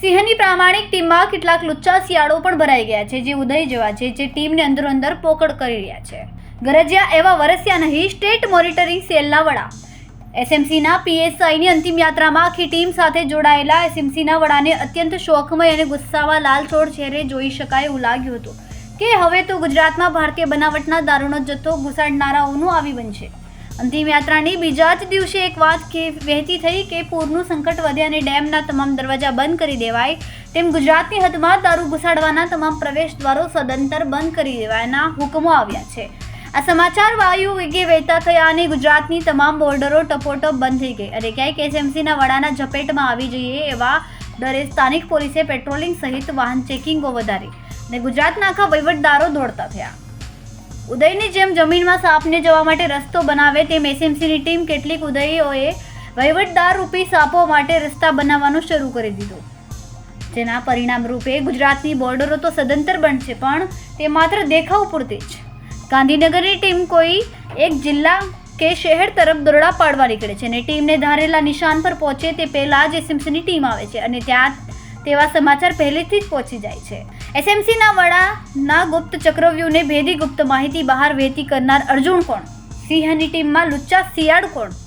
સિંહની પ્રામાણિક ટીમમાં કેટલાક લુચ્ચા શિયાળો પણ ભરાઈ ગયા છે, જે ઉદય જેવા છે, જે ટીમને અંદરો-અંદર પોકળ કરી રહ્યા છે. ગરજ્યા એવા વરસ્યા નહીં સ્ટેટ મોનિટરિંગ સેલના વડા. એસએમસીના પીએસઆઈની અંતિમ યાત્રામાં આખી ટીમ સાથે જોડાયેલા એસએમસીના વડાને અત્યંત શોખમય અને ગુસ્સાવા લાલચોળ ચહેરે જોઈ શકાય એવું લાગ્યું હતું કે હવે તો ગુજરાતમાં ભારતીય બનાવટના દારૂનો જથ્થો ઘુસાડનારાઓનું આવી બનશે. અંતિમ યાત્રાની બીજા જ દિવસે એક વાત વહેતી થઈ કે પૂરનું સંકટ વધે અને ડેમના તમામ દરવાજા બંધ કરી દેવાય, તેમ ગુજરાતની હદમાં દારૂ ઘુસાડવાના તમામ પ્રવેશ દ્વારો સદંતર બંધ કરી દેવાના હુકમો આવ્યા છે. આ સમાચાર વાયુ વેગે વહેતા થયા અને ગુજરાતની તમામ બોર્ડરો ટપોટપ બંધ થઈ ગઈ અને ક્યાંક એસએમસીના વડાના ઝપેટમાં આવી જઈએ એવા ડરે સ્થાનિક પોલીસે પેટ્રોલિંગ સહિત વાહન ચેકિંગો વધારી અને ગુજરાતના આખા વહીવટદારો દોડતા થયા. ઉદયની જેમ જમીનમાં સાપને જવા માટે રસ્તો બનાવે તેમ એસએમસીની ટીમ કેટલીક ઉદયોએ વહીવટદાર રૂપી સાપો માટે રસ્તા બનાવવાનું શરૂ કરી દીધું, જેના પરિણામ રૂપે ગુજરાતની બોર્ડરો તો સદંતર બનશે, પણ તે માત્ર દેખાવ પૂરતી જ. ગાંધીનગરની ટીમ કોઈ એક જિલ્લા કે શહેર તરફ દોરડા પાડવા નીકળે છે અને ટીમને ધારેલા નિશાન પર પહોંચે તે પહેલાં જ એસએમસીની ટીમ આવે છે અને ત્યાં તેવા સમાચાર પહેલેથી જ પહોંચી જાય છે. એસએમસીના વડાના ગુપ્ત ચક્રવ્યૂહને ભેદી ગુપ્ત માહિતી બહાર વહેતી કરનાર અર્જુન કોણ? સિંહની ટીમમાં લુચ્ચા શિયાળ કોણ?